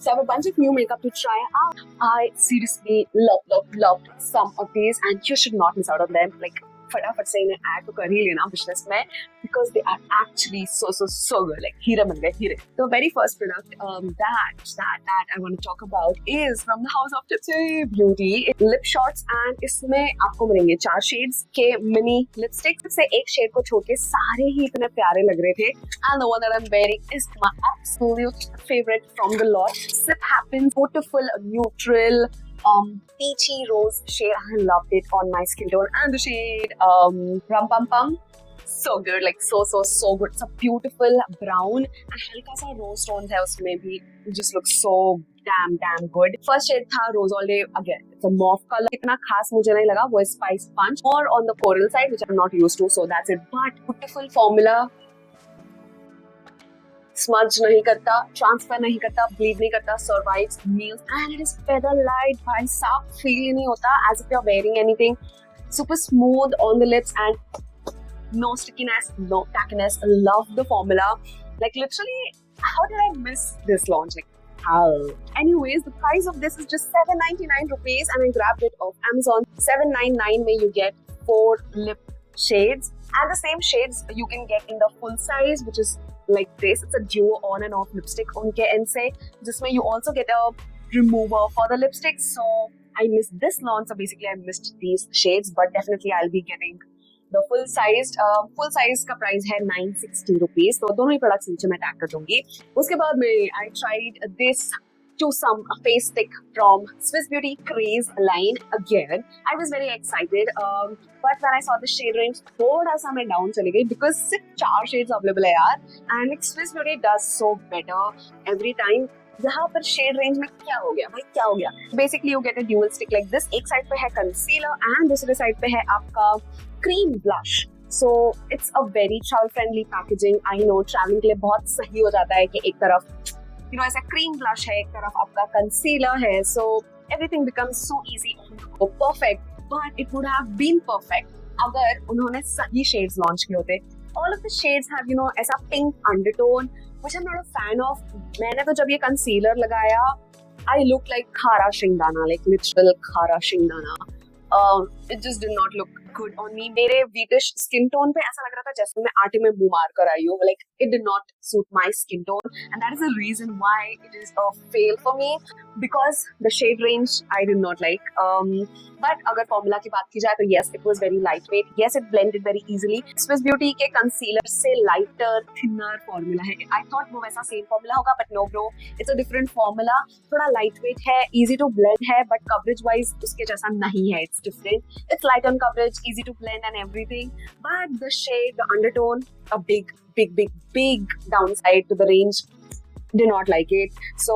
So I have a bunch of new makeup to try out. I seriously loved some of these, and you should not miss out on them. Like फटाफट से इन्हें add तो कर ही लेना business में, because they are actually so good. Like हीरे बन गए हीरे. The very first product that I want to talk about is from the house of Tipsy Beauty. Lip shots, and इसमें आपको मिलेंगे 4 shades के mini lipsticks. से एक shade को छोड़ के सारे ही इतने प्यारे लग रहे थे. And the one that I'm wearing is my absolute favorite from the lot. Sip Happens Beautiful Neutral peachy rose shade. I loved it on my skin tone. And the shade Rum Pum Pum, so good, like so good. It's a beautiful brown and हल्का सा rose tones है उसमें भी. It just looks so damn good. First shade था Rose All Day. Again, it's a mauve color. इतना खास मुझे नहीं लगा. वो Spice Punch more on the coral side, which I'm not used to, so that's it. But beautiful formula. Smudge नहीं करता, transfer नहीं करता, ब्लीड नहीं करता, survives meals, and it is feather light. भाई साहब फील ही नहीं होता as if you are wearing anything. Super smooth on the lips and no stickiness, no tackiness. Love the formula. Like literally, how did I miss this launch? Like how? Anyways, the price of this is just 799 rupees, and I grabbed it off Amazon. 799 में you get 4 lip shades, and the same shades you can get in the full size, which is like this. It's a duo on and off lipstick उनके end से, जिसमें you also get a remover for the lipstick. So I missed this launch. So basically I missed these shades, but definitely I'll be getting the full size का price है 960 rupees. तो दोनों ही products नीचे मैं tag कर दूंगी. उसके बाद में I tried this to some face stick from Swiss Beauty Craze line again. I was very excited, but when I saw the shade range, थोड़ा सा मैं down चली गई because सिर्फ 4 shades available है यार, and like Swiss Beauty does so better every time. यहाँ पर शेड रेंज में क्या हो गया भाई, क्या हो गया? Basically you get a dual stick like this. एक साइड पे है कंसीलर एंड दूसरे साइड पे है आपका cream blush. So it's a very travel friendly packaging. I know travelling के लिए बहुत सही हो जाता है कि एक तरफ ऐसा क्रीम ब्लश है, एक तरफ आपका कंसीलर है. So everything becomes so easy, perfect. But it would have been perfect अगर उन्होंने सही शेड्स लॉन्च किए होते. All of the shades have ऐसा pink undertone, which I'm not a fan of. मैंने तो जब ये कंसीलर लगाया, I looked like खारा शिंगदाना, like literal खारा शिंगदाना. It just did not look good on me. मेरे whitish skin tone पे ऐसा लग रहा था जैसे मैं आटे में मुंह मार कर आई हूँ. Like it did not suit my skin tone, and that is the reason why it is a fail for me, because the shade range I did not like. But अगर formula की बात की जाए तो yes, it was very lightweight. Yes, it blended very easily. Swiss Beauty के concealer से lighter, thinner formula है. I thought वो वैसा same formula होगा, but no bro, it's a different formula. थोड़ा lightweight है, easy to blend है, but coverage wise उसके जैसा नहीं है. It's different. It's light on coverage, easy to blend and everything. But the shade, the undertone, a big downside to the range. Did not like it. So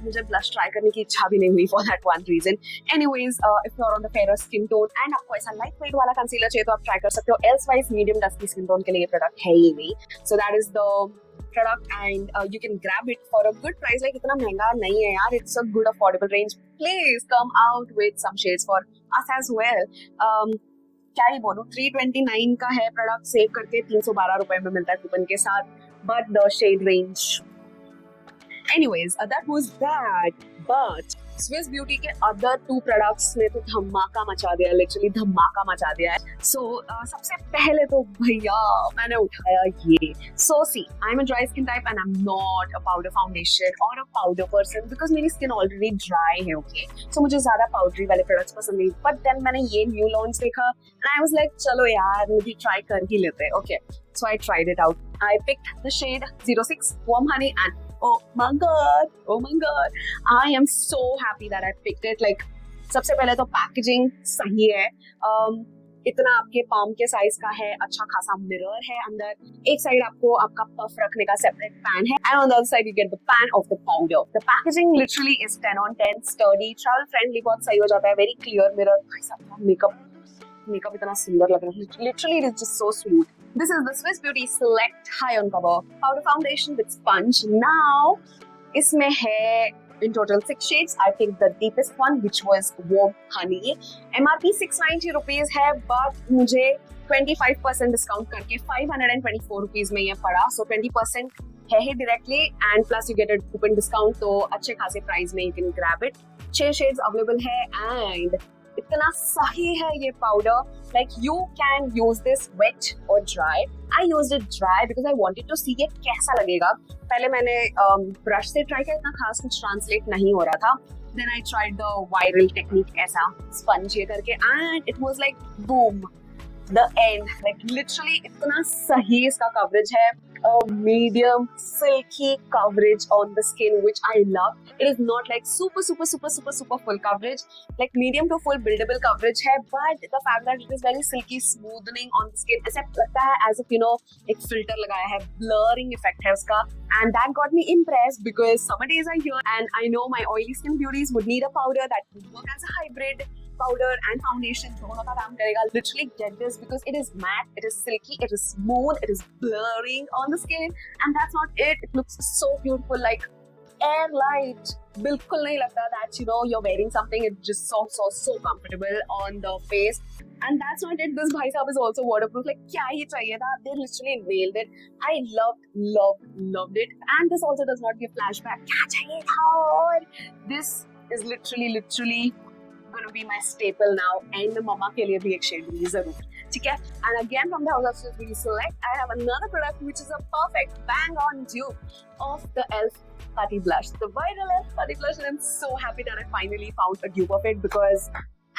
मुझे blush try करने की इच्छा भी नहीं हुई for that one reason. Anyways, if you're on the fairer skin tone and आपको ऐसा lightweight वाला concealer चाहिए तो आप try कर सकते हो. Elsewise, medium dusky skin tone के लिए ये product है ही नहीं. So that is the product, and you can grab it for a good price. Like इतना महंगा नहीं है यार. It's a good affordable range. Please come out with some shades for us as well. क्या ही बोलूं, 329 का है प्रोडक्ट, सेव करके 312 रुपए में मिलता है कूपन के साथ. But the shade range. Anyways, that was that. But Swiss Beauty के other 2 products ने तो धमाका मचा दिया, literally धमाका मचा दिया है. So सबसे पहले तो भैया मैंने उठाया ये. So see, I'm a dry skin type and I'm not a powder foundation or a powder person because मेरी skin already dry है, okay? So मुझे ज़्यादा powdery वाले products पसंद नहीं. But then मैंने ये new launch देखा and I was like, चलो यार मुझे try कर ही लेते हैं, okay? So I tried it out. I picked the shade 06 Warm Honey, and oh my god, I am so happy that I picked it. Like सबसे पहले तो पैकेजिंग सही है. इतना आपके पाम के साइज का है, अच्छा खासा मिरर है अंदर. एक साइड आपको आपका पफ रखने का सेपरेट पैन है, and on the other side you get the pan of the powder. The packaging literally is 10 on 10, sturdy, travel friendly, बहुत सही हो जाता है. Very clear mirror. मेकअप इतना सुंदर लग रहा है. Literally it is just so smooth. This is the Swiss Beauty Select High on Cover Powder Foundation with Sponge. Now, इसमें है in total 6 shades. I picked the deepest one, which was Warm Honey. MRP 690 rupees है, but मुझे 25% discount करके 524 rupees में ये पड़ा. So 20% है ही directly and plus you get a coupon discount, तो अच्छे खासे प्राइस में you can grab it. 6 shades available है and इतना सही है ये powder. Like you can use this wet or dry. I used it dry because I wanted to see ये कैसा लगेगा. पहले मैंने ब्रश से ट्राई किया, इतना खास कुछ ट्रांसलेट नहीं हो रहा था. Then I tried the viral technique ऐसा स्पंज ये करके and it was like boom, the end. Like literally इतना सही इसका कवरेज है. Medium silky coverage on the skin, which I love. It is not like super full coverage, like medium to full buildable coverage है, but the fact that it is very silky smoothing on the skin, ऐसा लगता है as if एक filter लगाया है, blurring effect है उसका, and that got me impressed because summer days are here and I know my oily skin beauties would need a powder that would work as a hybrid powder and foundation. दोनों का काम करेगा. Literally get this because it is matte, it is silky, it is smooth, it is blurring on the skin, and that's not it. It looks so beautiful, like air light. बिल्कुल नहीं लगता that you're wearing something. It's just so comfortable on the face. And that's not it. This bhai sahab is also waterproof. Like क्या ही चाहिए था? They literally nailed it. I loved it. And this also does not give flashback. क्या चाहिए था? और this is literally gonna be my staple now, and मैं मम्मा के लिए भी एक शेड लूंगी जरूर. ठीक है? And again from the house of Swiss Beauty Select, I have another product which is a perfect bang on dupe of the e.l.f. Putty Blush, the viral e.l.f. Putty Blush, and I'm so happy that I finally found a dupe of it because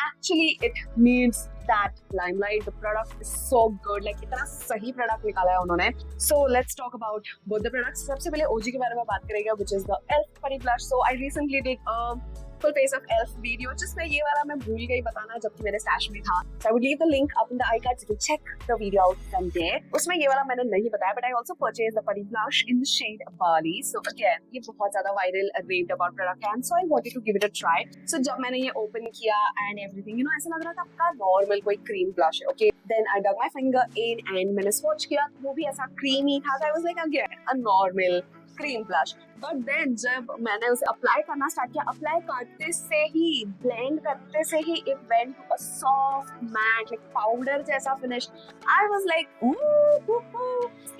actually it needs that limelight. The product is so good, like इतना सही product निकाला है उन्होंने. So let's talk about both the products. सबसे पहले OG के बारे में बात करेंगे, which is the e.l.f. Putty Blush. So I recently did a full face of e.l.f. video, जिसमें ये वाला मैं भूल गई बताना जबकि मेरे stash में था. So I would leave the link up in the iCard, so you can check the video out from there. उसमें ये वाला मैंने नहीं बताया, but I also purchased the Putty Blush in the shade Bali. So again, ये बहुत ज़्यादा viral raved about product है, and so I wanted to give it a try. So जब मैंने ये open किया and everything, ऐसा लग रहा था आपका normal कोई cream blush है. Okay, then I dug my finger in and मैंने swatch किया, वो भी ऐसा creamy था. So I was like, again, a normal cream blush. But then जब मैंने उसे अप्लाई करना स्टार्ट किया, अप्लाई करते से ही, ब्लेंड करते से ही it went to a soft matte like powder जैसा finish. I was like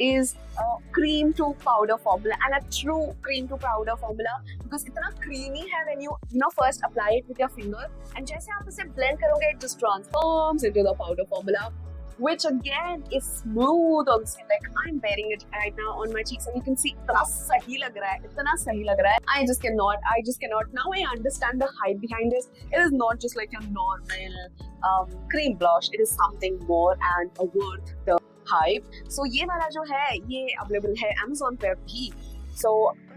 is cream to powder formula and a true cream to powder formula because इतना क्रीमी है when you first apply it with your finger and जैसे आप उसे blend करोगे it just transforms into the powder formula, which again is smooth on skin. Like I'm wearing it right now on my cheeks and you can see इतना सही लग रहा है. I just cannot. Now I understand the hype behind this. It is not just like a normal cream blush. It is something more and worth the hype. So ये वाला जो है ये available है Amazon पे भी. So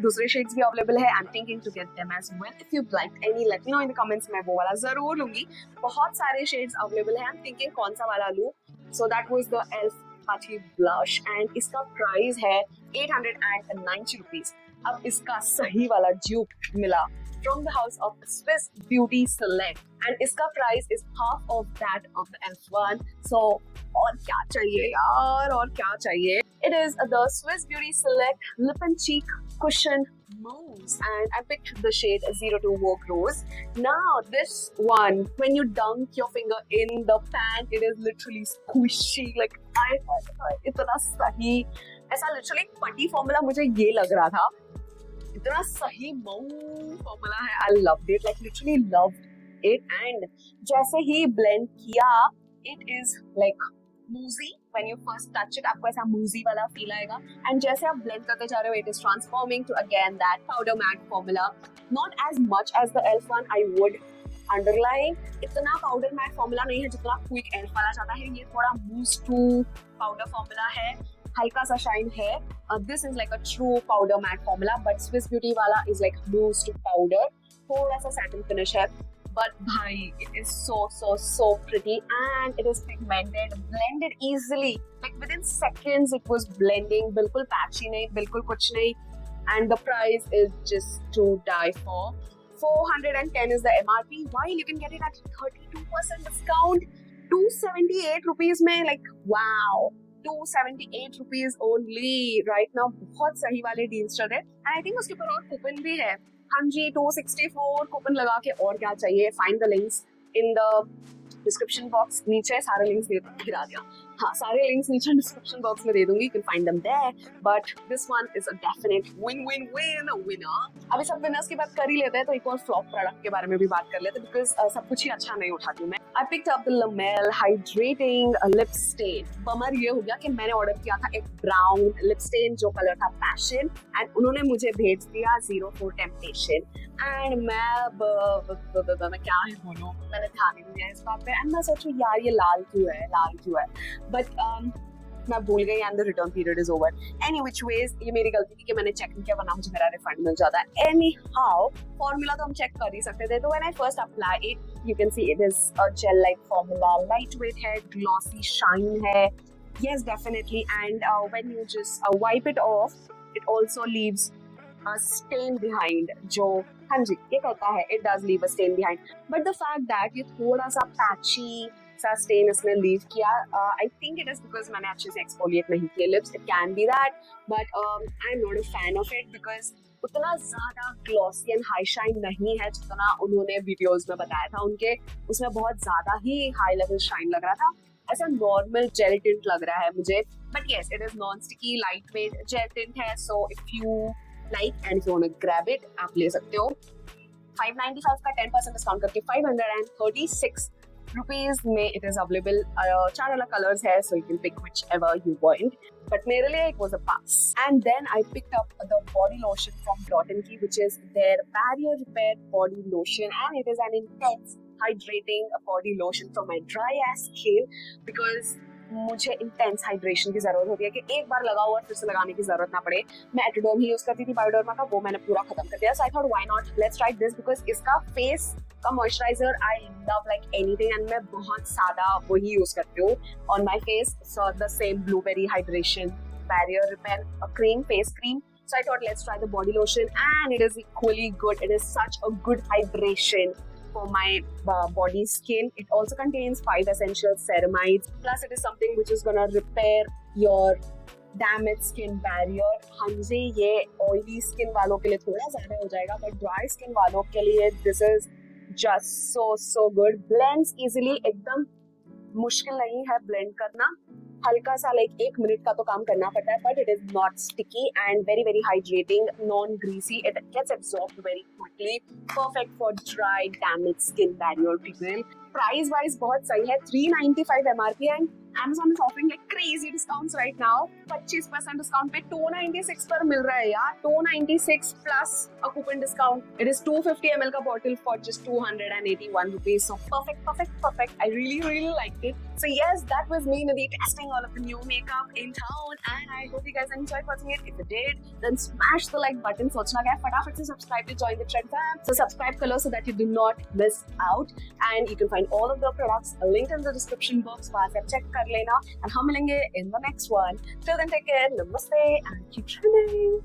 दूसरे shades भी available है. I'm thinking to get them as well. If you'd like any, let me know in the comments. मैं वो वाला जरूर लूंगी. बहुत सारे shades available है. I'm thinking कौन सा वाला लूं. So that was the e.l.f. Putty Blush and इसका प्राइस है 890 rupees. अब इसका सही वाला dupe मिला from the house of Swiss Beauty Select and इसका price is half of that of the e.l.f. one. So और क्या चाहिए यार, और क्या चाहिए. It is the Swiss Beauty Select Lip and Cheek Cushion Mousse and I picked the shade 02 Vogue Rose. Now this one, when you dunk your finger in the pan, it is literally squishy. Like इतना सही, ऐसा literally पटी formula मुझे ये लग रहा था. इतना सही मऊ फॉर्मूला है. I loved it, like literally loved it. And जैसे ही blend किया, it is like मूजी. When you first touch it, आपको ऐसा मूजी वाला फील आएगा एंड जैसे आप ब्लेंड करते जा रहे हो, it is transforming to again that powder matte formula. Not as much as the e.l.f. one, I would underline. इतना powder matte formula नहीं है जितना क्विक e.l.f. वाला चाहता है. ये थोड़ा mousse to powder formula है, हल्का सा शाइन है. This is like a true powder matte formula, but Swiss Beauty वाला is like mousse to powder. थोड़ा सा satin finish है. But bhai, it is so pretty and it is pigmented, blended easily. Like within seconds it was blending, बिल्कुल patchy नहीं, बिल्कुल कुछ नहीं. And the price is just to die for. 410 is the MRP, while you can get it at 32% discount. 278 rupees में, like wow. 278 rupees only right now. बहुत सही वाले deals चल रहे हैं. And I think उसके ऊपर और कूपन भी है. हाँ जी, 264 कूपन लगा के और क्या चाहिए. Find the links in the description box, नीचे सारे लिंक्स गिरा दिया. हाँ, सारे लिंक्स नीचे डिस्क्रिप्शन बॉक्स में दे दूंगी, you can find them there, but this one is a definite winner. अभी सब विनर्स की बात कर ही लेते हैं तो एक और फ्लॉप प्रोडक्ट के बारे में भी बात कर लेते हैं, बिकॉज सब कुछ ही अच्छा नहीं उठाती हूँ मैं. I picked up the Lamel Hydrating Lip Stain. Bummer ये हो गया कि मैंने ऑर्डर किया था एक ब्राउन लिप स्टेन जो कलर था पैशन, एंड उन्होंने मुझे भेज दिया 04 टेम्पटेशन. एंड मैं क्या ही बोलूं, मैंने ध्यान नहीं दिया इस बात पे, एंड मैं सोचूं यार ये लाल क्यों है, बट मैं भूल गई and the return period is over. Any which ways ये मेरी गलती थी कि मैंने चेक नहीं किया, वरना मुझे मेरा रिफंड मिल जाता है. एनी हाउ फॉर्मूला तो हम चेक कर ही सकते थे, तो when I first apply it you can see it is a gel like formula, light weight है, ग्लॉसी शाइन है, yes definitely, and when you just wipe it off it also leaves a stain behind, जो हाँ जी ये करता है, it does leave a stain behind, but the fact that ये थोड़ा सा patchy सा स्टेन इसने लीव किया, I think it is because मैंने अच्छे से एक्सफोलिएट नहीं किए lips, it can be that, but I am not a fan of it because उतना ज्यादा ग्लॉसी एंड हाई शाइन नहीं है जितना उन्होंने वीडियोस में बताया था. उनके उसमें बहुत ज्यादा ही हाई लेवल शाइन लग रहा था, ऐसा नॉर्मल जेल टिंट लग रहा है मुझे, but yes it is non sticky lightweight gel tint है. So if you like and if you want to grab it आप ले सकते हो. 595 का 10% डिस्काउंट करके 536 रुपीज में इट इज अवेलेबल. 4 अलग कलर्स है, so you can pick whichever you want, but मेरे लिए it was a pass. And then I picked up the body lotion from dot and key which is their barrier repair body lotion, and it is an intense hydrating body lotion for my dry ass skin, because मुझे intense hydration की जरूरत होती है कि एक बार लगाओ और फिर से लगाने की जरूरत ना पड़े. मैं एटोडर्म ही यूज करती थी बायोडर्मा का, वो मैंने पूरा खत्म कर दिया. So I thought why not, let's try this, because इसका फेस का moisturiser I love like anything, and मैं बहुत सादा वही यूज करती हूँ on my face. So the same blueberry hydration barrier repair cream, face cream. So I thought let's try the body lotion, and it is equally good. It is such a good hydration for my body skin. It also contains 5 essential ceramides, plus it is something which is gonna repair your damaged skin barrier. हाँ जी ये oily skin वालों के लिए थोड़ा ज़्यादा हो जाएगा, but dry skin वालों के लिए this is just so good. Blends easily, एकदम मुश्किल नहीं है ब्लेंड करना, हल्का सा लाइक 1 मिनट का तो काम करना पड़ता है, but it is not sticky and very hydrating, non greasy, it gets absorbed very quickly, perfect for dry damage skin barrier people. Price wise बहुत सही है, 395 MRP, and Amazon is offering like crazy discounts right now. 25% discount पे 296 पर मिल रहा है यार, 296 plus a coupon discount. It is 250 ml का bottle for just 281 rupees. So perfect. I really liked it. So yes, that was me Nidhi testing all of the new makeup in town, and I hope you guys enjoyed watching it. If you did, then smash the like button. सोचना क्या है, फटाफट से subscribe to join the trend fam. So subscribe करो so that you do not miss out, and you can find all of the products linked in the description box. वहाँ से check कर लेना, and हम मिलेंगे in the next one. Till then, take care, namaste, and keep trending.